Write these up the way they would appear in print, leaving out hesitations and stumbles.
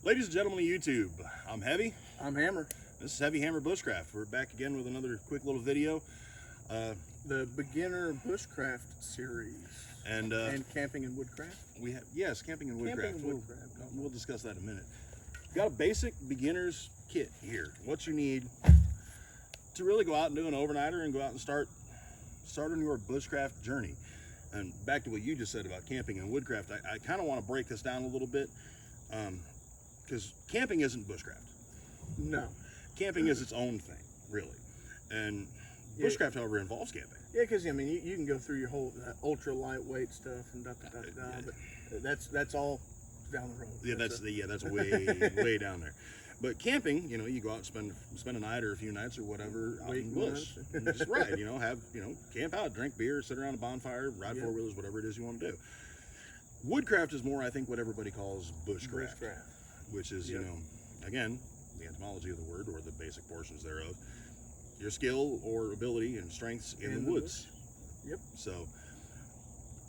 Ladies and gentlemen of YouTube, I'm Heavy. I'm Hammer. This is Heavy Hammer Bushcraft. We're back again with another quick little video. The beginner bushcraft series. And camping and woodcraft. we have, yes, camping and woodcraft. Camping and woodcraft. We'll discuss that in a minute. Got a basic beginner's kit here. What you need to really go out and do an overnighter and go out and start on your bushcraft journey. And back to what you just said about camping and woodcraft, I kind of want to break this down a little bit, because camping isn't bushcraft. No. Camping is its own thing, really. And bushcraft, however, involves camping. Yeah, because I mean, you can go through your whole ultra lightweight stuff and but that's all down the road. Yeah, that's way way down there. But camping, you go out and spend a night or a few nights or whatever out in the bush, and just ride. Camp out, drink beer, sit around a bonfire, ride four wheelers, whatever it is you want to do. Woodcraft is more, I think, what everybody calls bushcraft. Which is, again, the etymology of the word, or the basic portions thereof, your skill or ability and strengths in the woods. Yep. So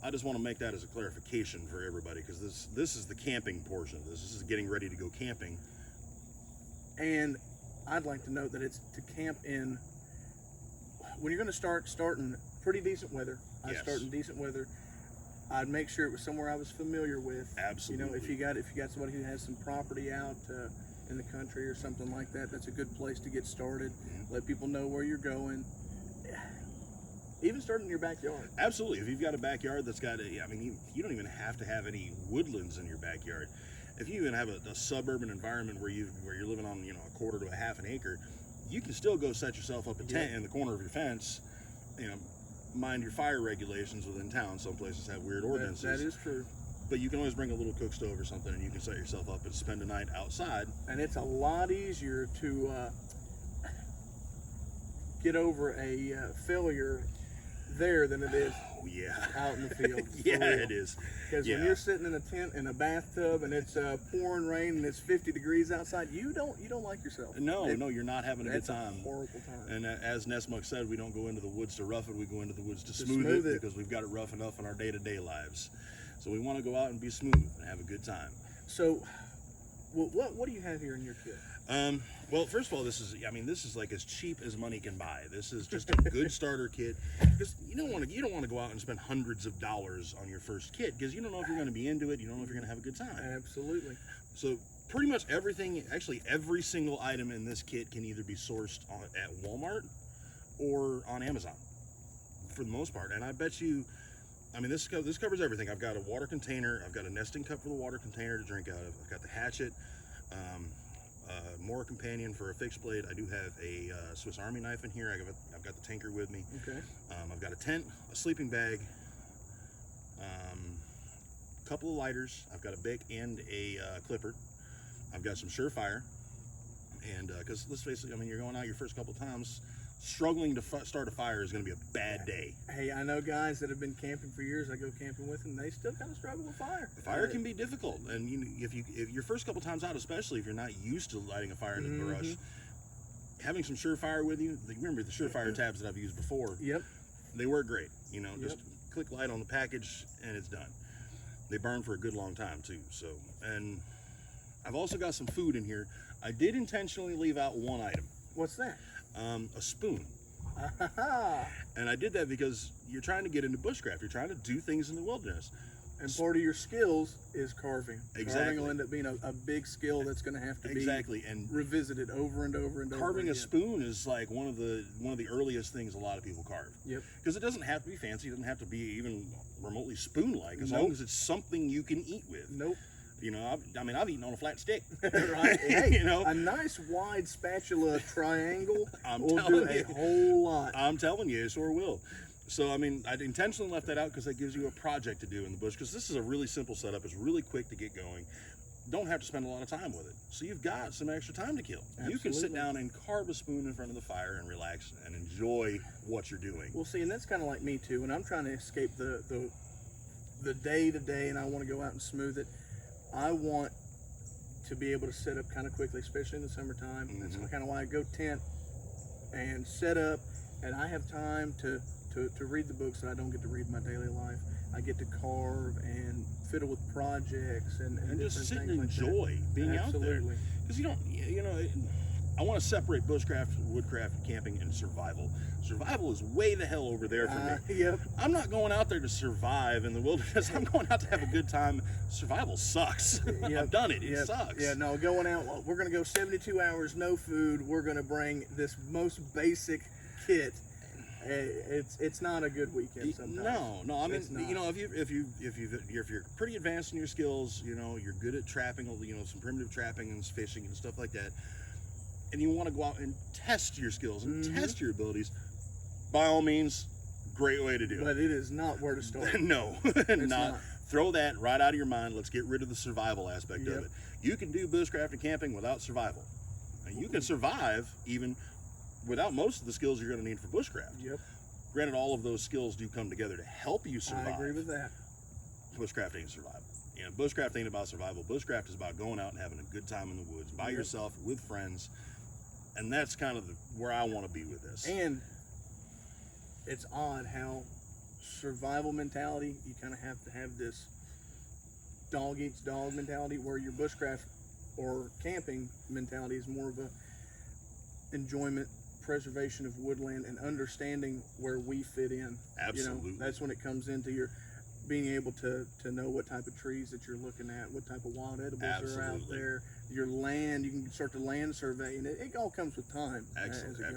I just want to make that as a clarification for everybody, because this is the camping portion of this. This is getting ready to go camping. And I'd like to note that it's to camp in, when you're going to start in pretty decent weather. I start in decent weather. I'd make sure it was somewhere I was familiar with. Absolutely. If you got somebody who has some property out in the country or something like that, that's a good place to get started. Mm-hmm. Let people know where you're going. Even start in your backyard. Absolutely. If you've got a backyard that's got you don't even have to have any woodlands in your backyard. If you even have a suburban environment where you're living on a quarter to a half an acre, you can still go set yourself up a tent in the corner of your fence. Mind your fire regulations within town. Some places have weird ordinances. That is true. But you can always bring a little cook stove or something, and you can set yourself up and spend a night outside. And it's a lot easier to get over a failure there than it is out in the field. It is. Because when you're sitting in a tent in a bathtub and it's pouring rain and it's 50 degrees outside, you don't like yourself. No, you're not having a good time. That's a horrible time. And as Nesmuk said, we don't go into the woods to rough it, we go into the woods to smooth it, because we've got it rough enough in our day-to-day lives. So we want to go out and be smooth and have a good time. So, what do you have here in your kit? Well, first of all, this is like as cheap as money can buy. This is just a good starter kit, because you don't want to go out and spend hundreds of dollars on your first kit, because you don't know if you're going to be into it. You don't know if you're going to have a good time. Absolutely. So pretty much everything, actually every single item in this kit can either be sourced at Walmart or on Amazon, for the most part. And I bet you, this covers everything. I've got a water container. I've got a nesting cup for the water container to drink out of. I've got the hatchet. More companion for a fixed blade. I do have a Swiss Army knife in here. I've got the tinker with me. Okay. I've got a tent, a sleeping bag, a couple of lighters. I've got a Bic and a clipper. I've got some Surefire, and because let's face it, you're going out your first couple times. Struggling to start a fire is going to be a bad day. Hey, I know guys that have been camping for years. I go camping with them. They still kind of struggle with fire. Fire can be difficult, and if your first couple times out, especially if you're not used to lighting a fire in the brush, having some Surefire with you. Remember the Surefire tabs that I've used before? Yep. They work great. Just click light on the package and it's done. They burn for a good long time too. So, and I've also got some food in here. I did intentionally leave out one item. What's that? A spoon. And I did that because you're trying to get into bushcraft. You're trying to do things in the wilderness. And part of your skills is carving. Exactly. Carving will end up being a big skill that's going to have to be and revisited over and over and over. Carving a spoon is like one of the earliest things a lot of people carve. Yep. Because it doesn't have to be fancy. It doesn't have to be even remotely spoon-like, as long as it's something you can eat with. Nope. I've eaten on a flat stick. Right. Hey, a nice wide spatula triangle will do a whole lot. I'm telling you, it sure will. So, I intentionally left that out because that gives you a project to do in the bush, because this is a really simple setup. It's really quick to get going. Don't have to spend a lot of time with it. So you've got some extra time to kill. Absolutely. You can sit down and carve a spoon in front of the fire and relax and enjoy what you're doing. Well, see, and that's kind of like me too. When I'm trying to escape the day-to-day and I want to go out and smooth it, I want to be able to set up kind of quickly, especially in the summertime. That's kind of why I go tent and set up, and I have time to to read the books that I don't get to read in my daily life. I get to carve and fiddle with projects and just sit and like enjoy being out there. Absolutely. Because I want to separate bushcraft, woodcraft, camping, and survival. Survival is way the hell over there for me. Yep. I'm not going out there to survive in the wilderness. I'm going out to have a good time. Survival sucks. Yep. I've done it. It Yep. sucks. Yeah, no, going out, we're going to go 72 hours, no food. We're going to bring this most basic kit. It's not a good weekend sometimes. No. I mean, if you're pretty advanced in your skills, you're good at trapping, some primitive trapping and fishing and stuff like that, and you want to go out and test your skills and test your abilities, by all means, great way to do it. But it is not where to start. No, not. Throw that right out of your mind. Let's get rid of the survival aspect of it. You can do bushcraft and camping without survival. And you can survive even without most of the skills you're going to need for bushcraft. Yep. Granted, all of those skills do come together to help you survive. I agree with that. Bushcraft ain't survival. Bushcraft ain't about survival. Bushcraft is about going out and having a good time in the woods by yourself with friends, and that's kind of where I want to be with this. And it's odd how survival mentality, you kind of have to have this dog eats dog mentality, where your bushcraft or camping mentality is more of a enjoyment, preservation of woodland, and understanding where we fit in. Absolutely. That's when it comes into your being able to know what type of trees that you're looking at, what type of wild edibles are out there, your land. You can start to land survey, and it all comes with time.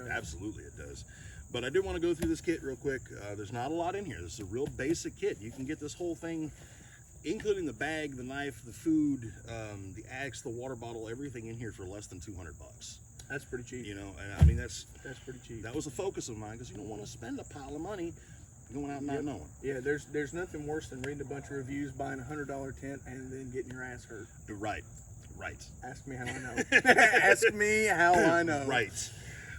Absolutely, it does. But I do want to go through this kit real quick. There's not a lot in here. This is a real basic kit. You can get this whole thing, including the bag, the knife, the food, the axe, the water bottle, everything in here for less than $200. That's pretty cheap. And I mean that's pretty cheap. That was a focus of mine, because you don't want to spend a pile of money going out and not knowing. Yeah, there's nothing worse than reading a bunch of reviews, buying a $100 tent, and then getting your ass hurt. Right. Ask me how I know. Ask me how I know. Right.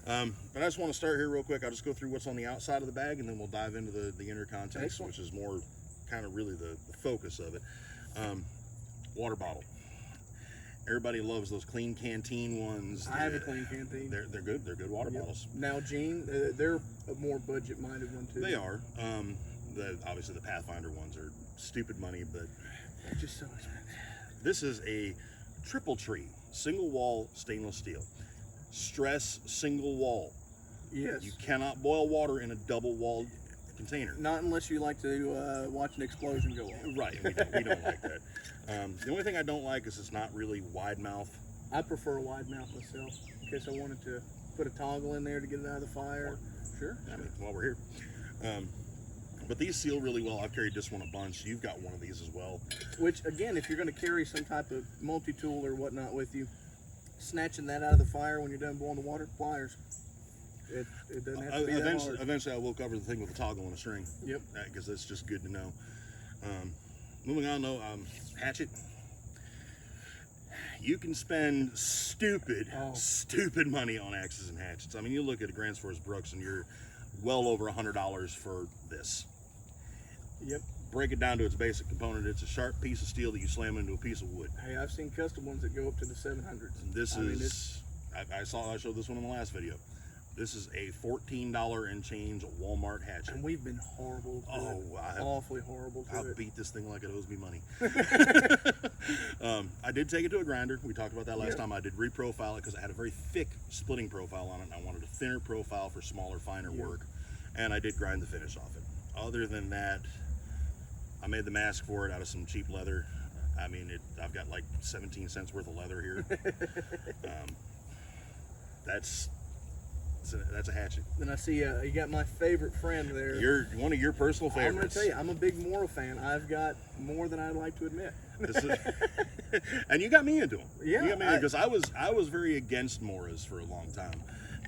But I just want to start here real quick. I'll just go through what's on the outside of the bag, and then we'll dive into the inner contents, which is more kind of really the focus of it. Water bottle. Everybody loves those clean canteen ones. I have a clean canteen. They're good. They're good water bottles. Now, Gene, they're a more budget-minded one too. They are. Obviously the Pathfinder ones are stupid money, but they're just so expensive. This is a triple tree, single wall stainless steel. Stress single wall. Yes. You cannot boil water in a double walled container. Not unless you like to watch an explosion go off. Right. We don't like that. The only thing I don't like is it's not really wide mouth. I prefer a wide mouth myself, in case I wanted to put a toggle in there to get it out of the fire. Sure. I mean, while we're here. But these seal really well. I've carried this one a bunch. You've got one of these as well. Which, again, if you're going to carry some type of multi-tool or whatnot with you, snatching that out of the fire when you're done boiling the water, pliers. It doesn't have to be that hard. Eventually I will cover the thing with a toggle and a string. Yep. Because that's just good to know. Moving on though, hatchet. You can spend stupid money on axes and hatchets. I mean, you look at a Grants Force Brooks and you're well over $100 for this. Yep. Break it down to its basic component. It's a sharp piece of steel that you slam into a piece of wood. Hey, I've seen custom ones that go up to the 700s. I showed this one in the last video. This is a $14 and change Walmart hatchet. And we've been horrible to it. Awfully horrible to it. I'll beat this thing like it owes me money. I did take it to a grinder. We talked about that last time. I did reprofile it because it had a very thick splitting profile on it, and I wanted a thinner profile for smaller, finer work. And I did grind the finish off it. Other than that, I made the mask for it out of some cheap leather. I mean, I've got like 17 cents worth of leather here. That's a hatchet. And I see you got my favorite friend there. You're one of your personal favorites. I'm going to tell you, I'm a big Mora fan. I've got more than I'd like to admit. And you got me into them. Yeah, you got me into, because I was very against Moras for a long time,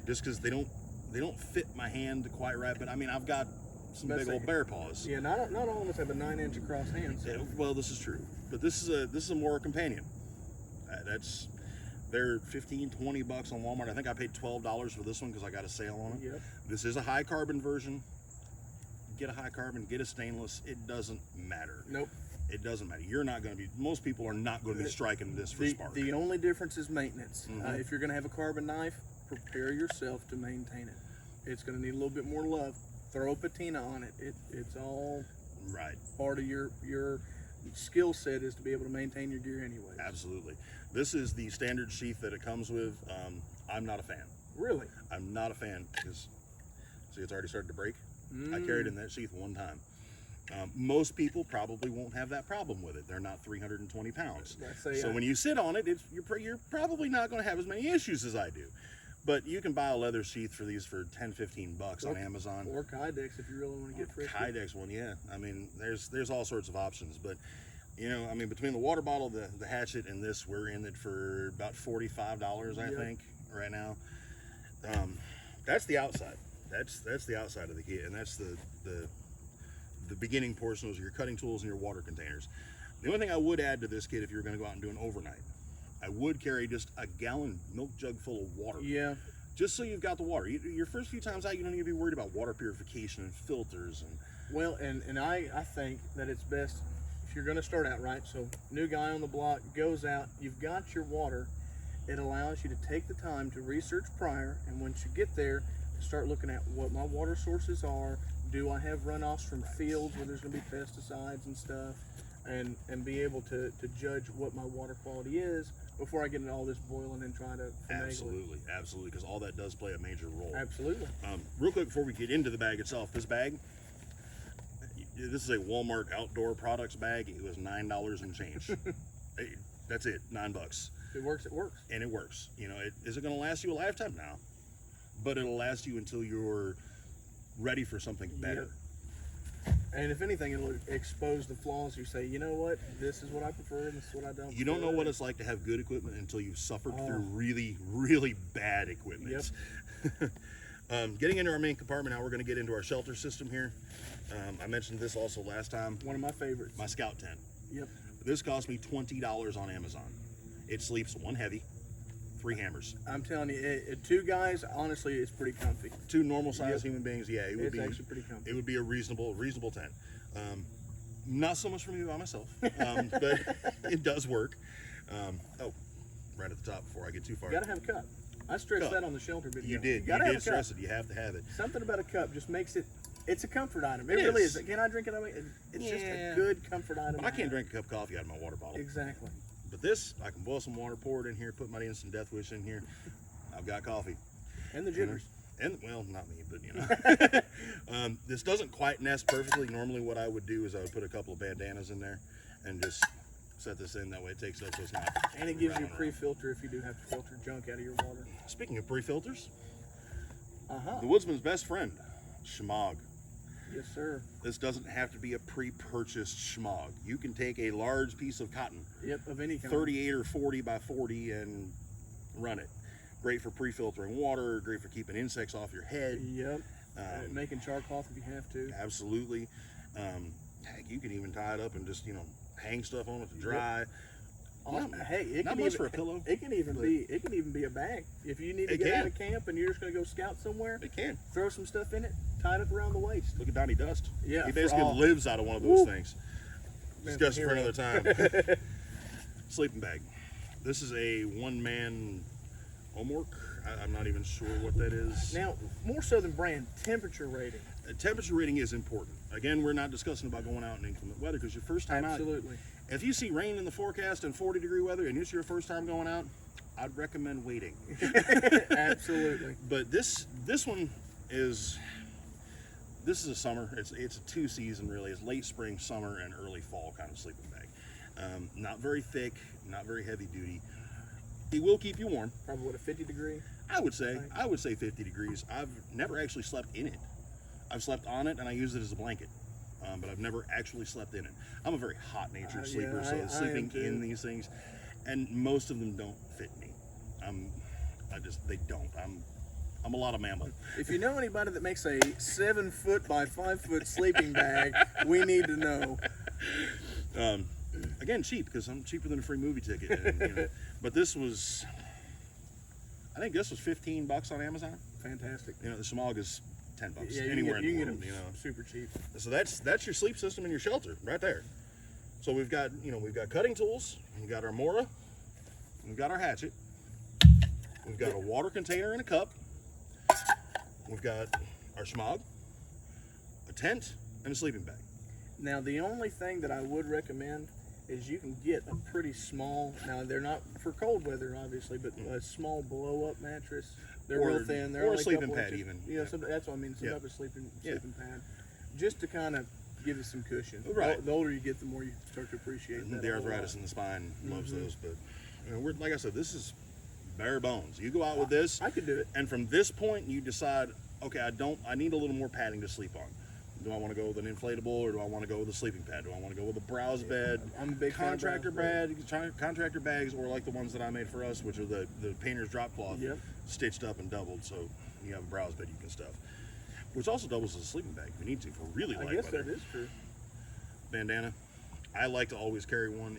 just because they don't fit my hand quite right. But I mean, I've got some big old bear paws. Yeah, not all of us have a 9-inch across hand. So. Yeah, well, this is true, but this is a Mora companion. They're $15-20 on Walmart. I think I paid $12 for this one because I got a sale on it. Yep. This is a high carbon version. Get a high carbon, get a stainless. It doesn't matter. Nope. It doesn't matter. You're not going to be. Most people are not going to be striking this for spark. The only difference is maintenance. If you're going to have a carbon knife, prepare yourself to maintain it. It's going to need a little bit more love. throw a patina on it. It's all Right. part of your skill set is to be able to maintain your gear anyway. Absolutely. This is the standard sheath that it comes with. I'm not a fan. Really? I'm not a fan because, see, it's already started to break. I carried in that sheath one time. Most people probably won't have that problem with it. They're not 320 pounds. So when you sit on it, you're probably not going to have as many issues as I do. But you can buy a leather sheath for these for 10, 15 bucks on Amazon. Or Kydex if you really want to get frisky. Kydex one, yeah. I mean, there's all sorts of options. But, you know, I mean, between the water bottle, the hatchet, and this, we're in it for about $45, I think, right now. That's the outside. That's the outside of the kit, and that's the beginning portion. Those are your cutting tools and your water containers. The only thing I would add to this kit, if you're going to go out and do an overnight, I would carry just a gallon milk jug full of water. Yeah. Just so you've got the water. Your first few times out, you don't need to be worried about water purification and filters. Well, and I think that it's best if you're going to start out, right? So new guy on the block goes out, you've got your water. It allows you to take the time to research prior, and once you get there, to start looking at what my water sources are. Do I have runoffs from fields where there's going to be pesticides and stuff, and be able to judge what my water quality is before I get into all this boiling and try to finagle it. Absolutely, because all that does play a major role. Absolutely. Real quick before we get into the bag itself, this bag, this is a Walmart outdoor products bag. It was $9 and change. That's it, $9. If it works, it works. And it works. You know, is it going to last you a lifetime? No, but it'll last you until you're ready for something better. And if anything, it'll expose the flaws. You say, you know what, this is what I prefer, and this is what I don't. You don't know what it's like to have good equipment until you've suffered through really, really bad equipment. Yep. Getting into our main compartment now, we're going to get into our shelter system here. I mentioned this also last time. One of my favorites. My Scout tent. Yep. This cost me $20 on Amazon. It sleeps one heavy, 3 hammers. I'm telling you, 2 guys, honestly, it's pretty comfy. 2 normal sized human beings, yeah, it's actually pretty comfy. It would be a reasonable tent. Not so much for me by myself, but it does work. Oh, right at the top before I get too far. You gotta have a cup. I stressed that on the shelter video. You did. You did stress it. You have to have it. Something about a cup just makes it. It's a comfort item. It really is. Can I drink it? It's just a good comfort item. But I can't drink a cup of coffee out of my water bottle. Exactly. But this, I can boil some water, pour it in here, put my instant death wish in here. I've got coffee. And the jitters. And, well, not me, but you know. This doesn't quite nest perfectly. Normally what I would do is I would put a couple of bandanas in there and just set this in. That way it takes up so it's not. And it gives you a pre-filter if you do have to filter junk out of your water. Speaking of pre-filters, the woodsman's best friend, schmog. Yes, sir. This doesn't have to be a pre-purchased schmog. You can take a large piece of cotton, of any kind, 38 or 40 by 40, and run it. Great for pre-filtering water. Great for keeping insects off your head. Yep. Making char cloth if you have to. Absolutely. Heck, you can even tie it up and just hang stuff on it to dry. Yep. Hey, it not can much even, for a pillow. It can even be a bag. If you need to get out of camp and you're just going to go scout somewhere, it can. Throw some stuff in it, tie it up around the waist. Look at Donnie Dust. Yeah, he basically lives out of one of those things. Discussion for another time. Sleeping bag. This is a one-man homework. I'm not even sure what that is. Now, more so than brand, temperature rating. Temperature rating is important. Again, we're not discussing about going out in inclement weather because your first time out. Absolutely. If you see rain in the forecast and 40-degree weather and it's your first time going out, I'd recommend waiting. Absolutely. But this one is a summer. It's a 2-season really. It's late spring, summer, and early fall kind of sleeping bag. Not very thick, not very heavy duty. It will keep you warm. Probably what, a 50-degree? I would say 50 degrees. I've never actually slept in it. I've slept on it and I use it as a blanket. But I've never actually slept in it. I'm a very hot-natured sleeper, so sleeping in these things, and most of them don't fit me. They don't. I'm a lot of mammal. If you know anybody that makes a 7-foot by 5-foot sleeping bag, we need to know. Again, cheap, because I'm cheaper than a free movie ticket. And, but this was, I think this was $15 on Amazon. Fantastic. The schmog is $10 yeah, anywhere in the world. You get them super cheap. So that's your sleep system and your shelter right there. So we've got cutting tools, we've got our mora, we've got our hatchet, we've got a water container and a cup, we've got our schmog, tent and a sleeping bag. Now, the only thing that I would recommend is you can get a pretty small, now they're not for cold weather, obviously, but a small blow-up mattress. They're real thin. They're or only a sleeping couple pad inches. even. Yeah, so that's what I mean. Some type of sleeping pad, just to kind of give it some cushion. Right. The older you get, the more you start to appreciate that. The arthritis in the spine loves those, but you know, like I said, this is bare bones. You go out with this, I could do it. and from this point, you decide, okay, I need a little more padding to sleep on. Do I want to go with an inflatable, or do I want to go with a sleeping pad? Do I want to go with a browse bed? I'm a big contractor bags, or like the ones that I made for us, which are the painter's drop cloth, stitched up and doubled, so you have a browse bed you can stuff. Which also doubles as a sleeping bag if you need to for really light weather. I guess that is true. Bandana. I like to always carry one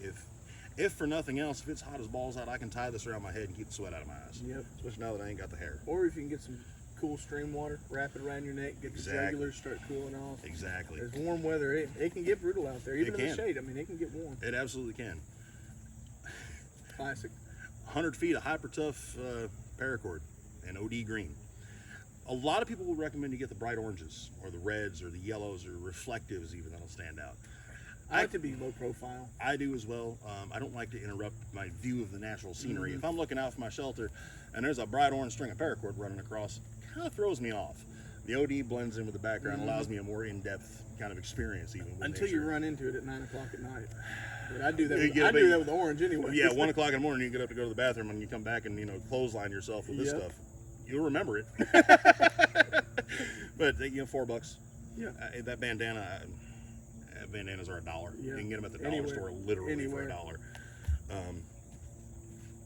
if for nothing else, if it's hot as balls out, I can tie this around my head and keep the sweat out of my eyes. Yep. Especially now that I ain't got the hair. Or if you can get some cool stream water, wrap it around your neck, get the jugulars start cooling off. Exactly. There's warm weather. It can get brutal out there, even in the shade. I mean, it can get warm. It absolutely can. Classic. 100 feet of hyper tough paracord and OD green. A lot of people will recommend you get the bright oranges or the reds or the yellows or reflectives even that'll stand out. I like to be low profile. I do as well. I don't like to interrupt my view of the natural scenery. If I'm looking out for my shelter and there's a bright orange string of paracord running across, it kind of throws me off. The OD blends in with the background, allows me a more in-depth kind of experience even with until nature. you run into it at 9 o'clock at night. But I do that with orange anyway. Yeah, 1 o'clock in the morning, you get up to go to the bathroom and you come back and, clothesline yourself with this stuff. You'll remember it. But, $4. Yeah. That bandana, bandanas are $1. Yeah. You can get them at the dollar store literally for $1.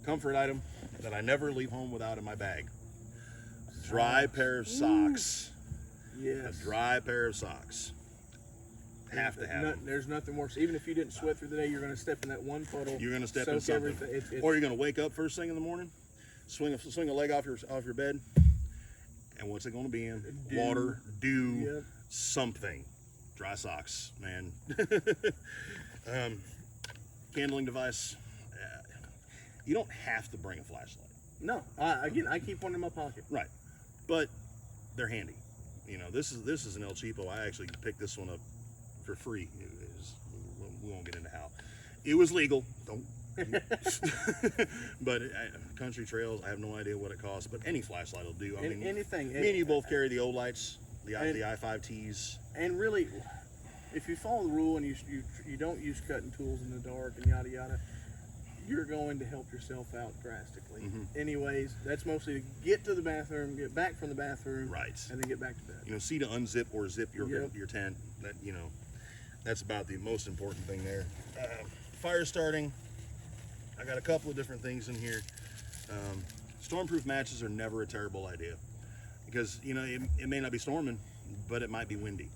Comfort item that I never leave home without in my bag. Dry pair of socks. Yes. A dry pair of socks. Have to have them. There's nothing worse. Even if you didn't sweat through the day, you're going to step in that one puddle. You're going to step in something. Or you're going to wake up first thing in the morning, swing a leg off your bed, and what's it going to be in? Dew. Water, dew, something. Dry socks, man. Handling device. You don't have to bring a flashlight. No. I keep one in my pocket. Right. But they're handy. This is an El Cheapo. I actually picked this one up for free. We won't get into how. It was legal. Don't. But country trails, I have no idea what it costs. But any flashlight will do. I mean, anything. Me and you both carry the old lights, the i5Ts. And really, if you follow the rule and you don't use cutting tools in the dark and yada yada, you're going to help yourself out drastically. Anyways, that's mostly to get to the bathroom, get back from the bathroom, right, and then get back to bed. See to unzip or zip your tent. That that's about the most important thing there. Fire starting. I got a couple of different things in here. Stormproof matches are never a terrible idea because it may not be storming, but it might be windy.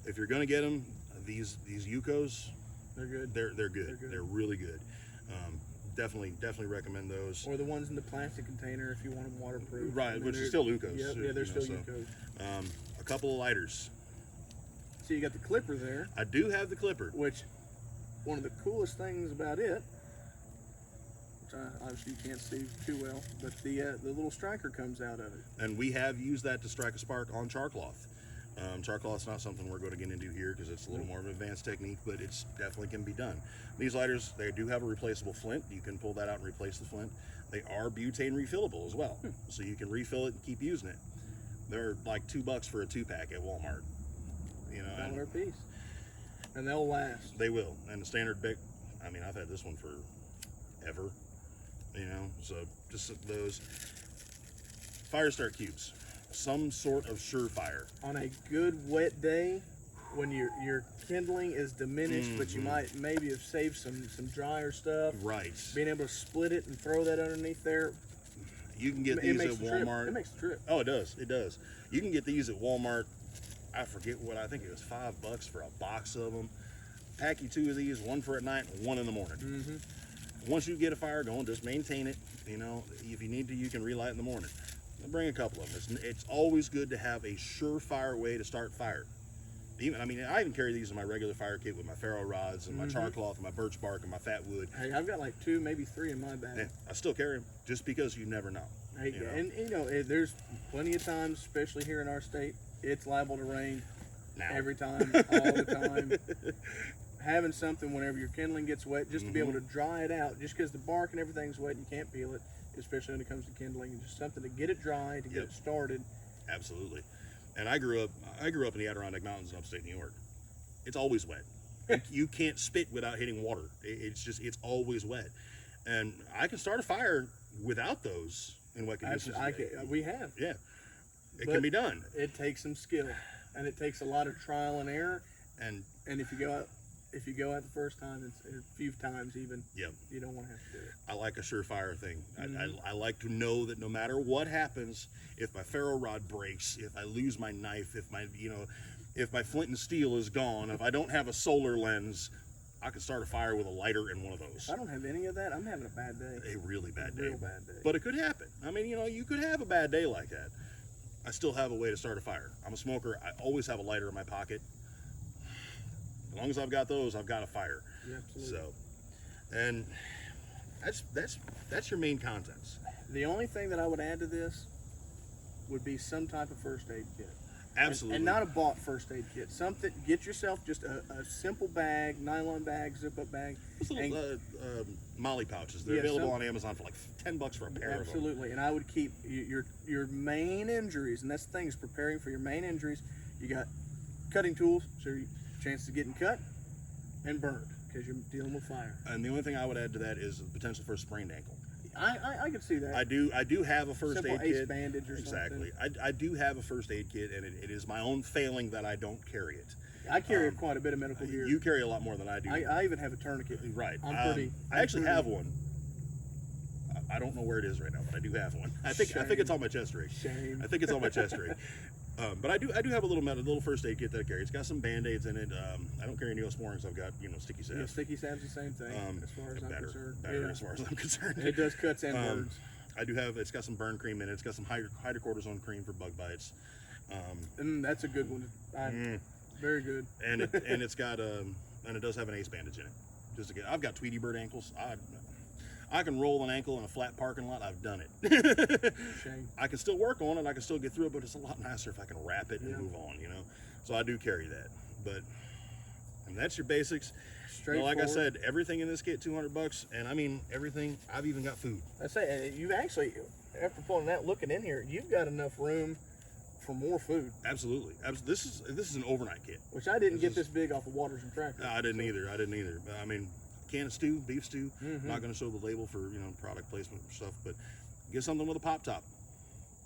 If you're going to get them, these Yukos, they're good. They're good. They're really good. Definitely recommend those. Or the ones in the plastic container if you want them waterproof. Right, which is still Yukos. Yeah, they're still Yukos. A couple of lighters. So you got the clipper there. I do have the clipper. Which, one of the coolest things about it, which obviously you can't see too well, but the little striker comes out of it. And we have used that to strike a spark on char cloth. Char cloth's not something we're going to get into here because it's a little more of an advanced technique, but it's definitely can be done. These lighters, they do have a replaceable flint. You can pull that out and replace the flint. They are butane refillable as well, so you can refill it and keep using it. They're like $2 for a 2-pack at Walmart. $1 a piece, and they'll last. They will. And the standard Bic, I mean, I've had this one for ever. So just those fire start cubes. Some sort of surefire. On a good wet day, when your kindling is diminished, but you might maybe have saved some drier stuff. Right. Being able to split it and throw that underneath there. You can get these at Walmart. It makes the trip. Oh, it does. It does. You can get these at Walmart. I forget what, I think it was $5 for a box of them. Pack you 2 of these, one for at night, one in the morning. Once you get a fire going, just maintain it. If you need to, you can relight in the morning. Bring a couple of them. It's always good to have a surefire way to start fire. I even carry these in my regular fire kit with my ferro rods and my char cloth and my birch bark and my fat wood. Hey, I've got like 2, maybe 3 in my bag. And I still carry them just because you never know. Hey, and there's plenty of times, especially here in our state, it's liable to rain. now. Every time, all the time. Having something whenever your kindling gets wet, just to be able to dry it out, just because the bark and everything's wet, you can't peel it, especially when it comes to kindling. Just something to get it dry, to get it started. Absolutely. And I grew up in the Adirondack Mountains in upstate New York. It's always wet. You can't spit without hitting water. It's always wet. And I can start a fire without those in wet conditions. We have. Yeah. It can be done. It takes some skill, and it takes a lot of trial and error. And if you go out the first time, it's a few times even, you don't want to have to do it. I like a surefire thing. I like to know that no matter what happens, if my ferro rod breaks, if I lose my knife, if my flint and steel is gone, if I don't have a solar lens, I can start a fire with a lighter and one of those. If I don't have any of that, I'm having a bad day. A really bad day. Real bad day. But it could happen. I mean, you could have a bad day like that. I still have a way to start a fire. I'm a smoker. I always have a lighter in my pocket. As long as I've got those, I've got a fire. Yeah, absolutely. So, and that's your main contents. The only thing that I would add to this would be some type of first aid kit. Absolutely. And not a bought first aid kit. Something, get yourself just a simple bag, nylon bag, zip up bag. Those little Molly pouches. They're available on Amazon for like $10 for a pair of them. Absolutely. And I would keep your main injuries, and that's the thing, is preparing for your main injuries. You got cutting tools, so your chance of getting cut and burned because you're dealing with fire. And the only thing I would add to that is the potential for a sprained ankle. I can see that. I do have a first Simple aid kit. ace bandage or exactly. something. I do have a first aid kit, and it is my own failing that I don't carry it. I carry quite a bit of medical gear. You carry a lot more than I do. I even have a tourniquet. Right. I actually have one. I don't know where it is right now, but I do have one. I think it's on my chest rig. Shame. I think it's on my chest rig. But I do have a little first aid kit that I carry. It's got some band-aids in it. I don't carry Neosporins. I've got sticky salve. Yeah, sticky salve's the same thing as far as I'm concerned. Better as far as I'm concerned. It does cuts and burns. It's got some burn cream in it. It's got some hydrocortisone cream for bug bites. And that's a good one. Very good. And it's got and it does have an ace bandage in it. I've got Tweety Bird ankles. I can roll an ankle in a flat parking lot. I've done it. Shame. I can still work on it. I can still get through it, but it's a lot nicer if I can wrap it and move on, So I do carry that. But that's your basics. Like I said, everything in this kit, $200, and I mean everything. I've even got food. I say you've actually, after pulling that, looking in here, you've got enough room for more food. Absolutely. This is an overnight kit. Which I didn't get this big off of Waters and Tractor. I didn't either. I mean, can of stew, beef stew. Not going to show the label for product placement stuff, but get something with a pop top.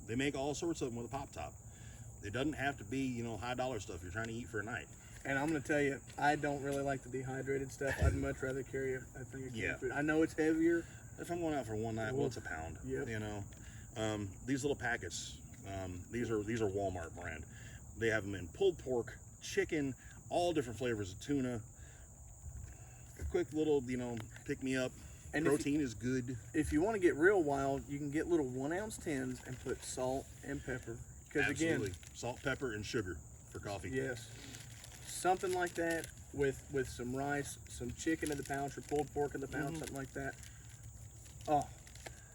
They make all sorts of them with a pop top. It doesn't have to be high dollar stuff you're trying to eat for a night. And I'm going to tell you, I don't really like the dehydrated stuff. I'd much rather carry a thing of canned food. I know it's heavier. If I'm going out for one night, well, it's a pound. Yep. These little packets. These are Walmart brand. They have them in pulled pork, chicken, all different flavors of tuna. A quick little, pick me up. And protein is good. If you want to get real wild, you can get little 1 ounce tins and put salt and pepper. Because again, salt, pepper, and sugar for coffee. Yes, something like that with some rice, some chicken in the pouch or pulled pork in the pouch, something like that. Oh,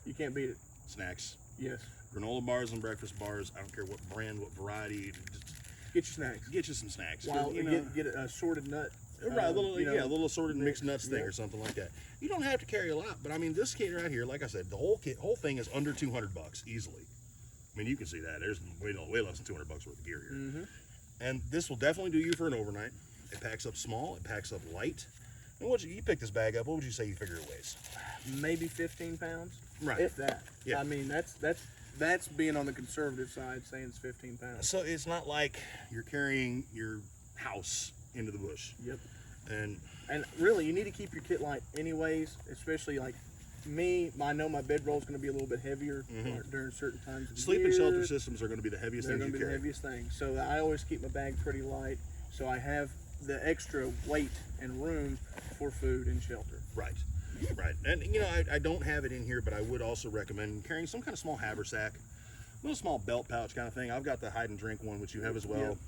you can't beat it. Snacks. Yes. Granola bars and breakfast bars. I don't care what brand, what variety. Get your snacks. Get you some snacks. Well, get a assorted nut. Right, a little assorted mixed nuts thing or something like that. You don't have to carry a lot, but I mean, this kit right here, like I said, the whole thing is under $200 easily. I mean, you can see that. There's way less than $200 worth of gear here. And this will definitely do you for an overnight. It packs up small. It packs up light. And you pick this bag up, what would you say you figure it weighs? Maybe 15 pounds. Right. If that. Yeah. I mean, that's being on the conservative side, saying it's 15 pounds. So it's not like you're carrying your house into the bush. Yep. And really, you need to keep your kit light anyways, especially like me. I know my bedroll's going to be a little bit heavier during certain times of the Sleep year. and shelter systems are going to be the heaviest things you carry. They're going to be the heaviest thing. So I always keep my bag pretty light, so I have the extra weight and room for food and shelter. Right. And I don't have it in here, but I would also recommend carrying some kind of small haversack, a little small belt pouch kind of thing. I've got the hide and drink one, which you have as well. Yep.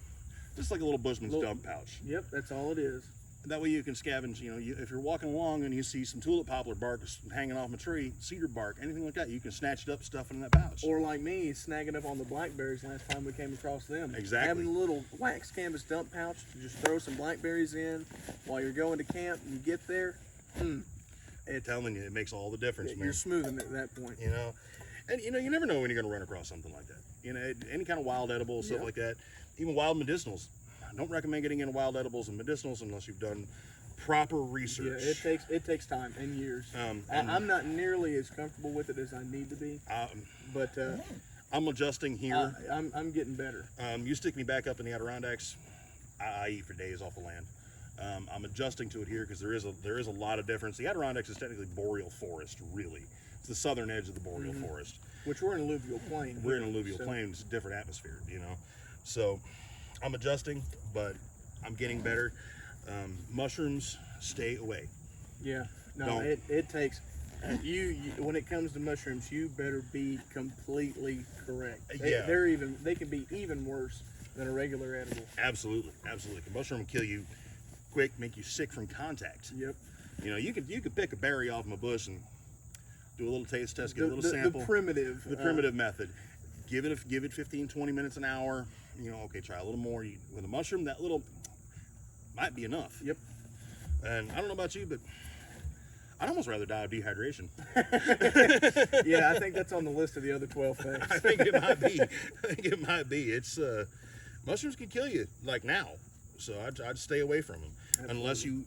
Just like a little Bushman's dump pouch. Yep, that's all it is. That way you can scavenge. You know, if you're walking along and you see some tulip poplar bark hanging off a tree, cedar bark, anything like that, you can snatch it up, stuff it in that pouch. Or like me, snagging up on the blackberries last time we came across them. Exactly. Having a little wax canvas dump pouch to just throw some blackberries in while you're going to camp. And you get there, It's telling you, it makes all the difference, man. You're smoothing at that point. You know, and you know, you never know when you're going to run across something like that. You know, any kind of wild edible, stuff like that, even wild medicinals. I don't recommend getting into wild edibles and medicinals unless you've done proper research. Yeah, it takes time and years. I'm not nearly as comfortable with it as I need to be, but I'm adjusting here. I'm getting better. You stick me back up in the Adirondacks, I eat for days off the land. I'm adjusting to it here because there is a lot of difference. The Adirondacks is technically boreal forest, really. It's the southern edge of the boreal forest. Which we're in alluvial plain. We're in alluvial plain. It's a different atmosphere, you know. So I'm adjusting, but I'm getting better. Mushrooms, stay away. Yeah. No, it takes. You when it comes to mushrooms, you better be completely correct. They can be even worse than a regular edible. Absolutely. A mushroom will kill you quick, make you sick from contact. Yep. You know, you could pick a berry off of a bush and do a little taste test, get a little sample. The primitive method. Give it 15, 20 minutes, an hour. You know, okay, try a little more. With a mushroom, that little might be enough. Yep. And I don't know about you, but I'd almost rather die of dehydration. Yeah, I think that's on the list of the other 12 things. I think it might be. It's mushrooms can kill you like now, so I'd stay away from them. Absolutely. Unless you,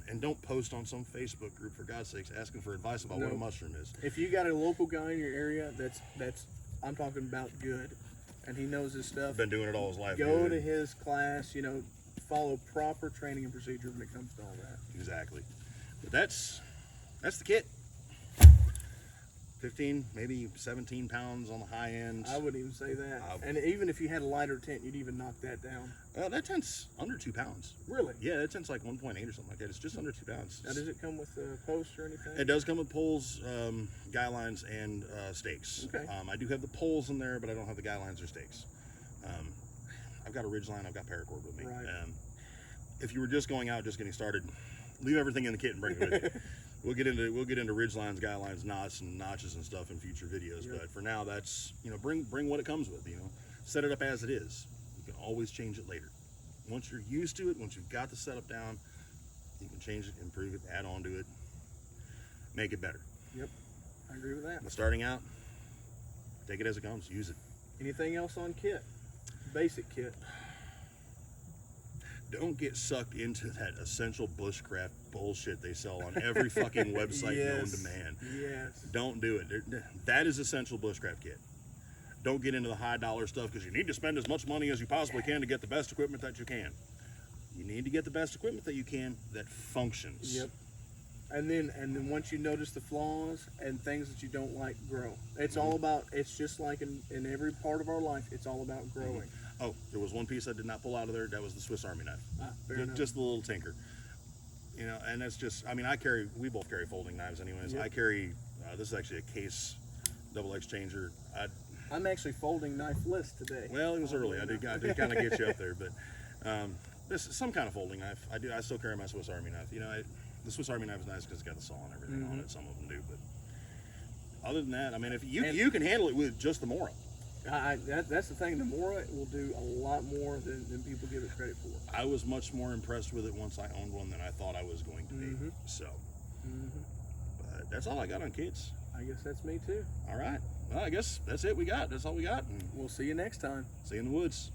and don't post on some Facebook group, for God's sakes, asking for advice about what a mushroom is. If you got a local guy in your area that's I'm talking about good, and he knows his stuff. Been doing it all his life. Go to his class. You know, follow proper training and procedure when it comes to all that. Exactly. But that's the kit. 15, maybe 17 pounds on the high end. I wouldn't even say that. And even if you had a lighter tent, you'd even knock that down. That tent's under 2 pounds. Really? Yeah, that tent's like 1.8 or something like that. It's just under 2 pounds. Now, does it come with posts or anything? It does come with poles, guy lines, and stakes. Okay. I do have the poles in there, but I don't have the guy lines or stakes. I've got a ridgeline. I've got paracord with me. Right. If you were just going out, just getting started, leave everything in the kit and bring it with you. We'll get into ridge lines, guy lines, knots, and notches and stuff in future videos. Yep. But for now, that's, you know, bring what it comes with. You know, set it up as it is. You can always change it later. Once you're used to it, once you've got the setup down, you can change it, improve it, add on to it, make it better. Yep, I agree with that. But starting out, take it as it comes. Use it. Anything else on kit? Basic kit. Don't get sucked into that essential bushcraft bullshit they sell on every fucking website known to man. Yes. Don't do it. That is essential bushcraft kit. Don't get into the high dollar stuff because you need to spend as much money as you possibly can to get the best equipment that you can. You need to get the best equipment that you can that functions. Yep. And then once you notice the flaws and things that you don't like, grow. It's all about, it's just like in every part of our life, it's all about growing. Oh, there was one piece I did not pull out of there. That was the Swiss Army knife. Just the little tinker. You know, and that's just, I mean, we both carry folding knives anyways. Yep. I carry, this is actually a case double exchanger. I'm actually folding knifeless today. Well, it was early. I did kind of get you up there, but this is some kind of folding knife. I still carry my Swiss Army knife. You know, the Swiss Army knife is nice because it's got the saw and everything on it. Some of them do, but other than that, I mean, if you can handle it with just the Mora. That's the thing. The Mora will do a lot more than people give it credit for. I was much more impressed with it once I owned one than I thought I was going to be. So, but that's all I got on kids. I guess that's me too. All right. Well, I guess that's it. That's all we got. And we'll see you next time. See you in the woods.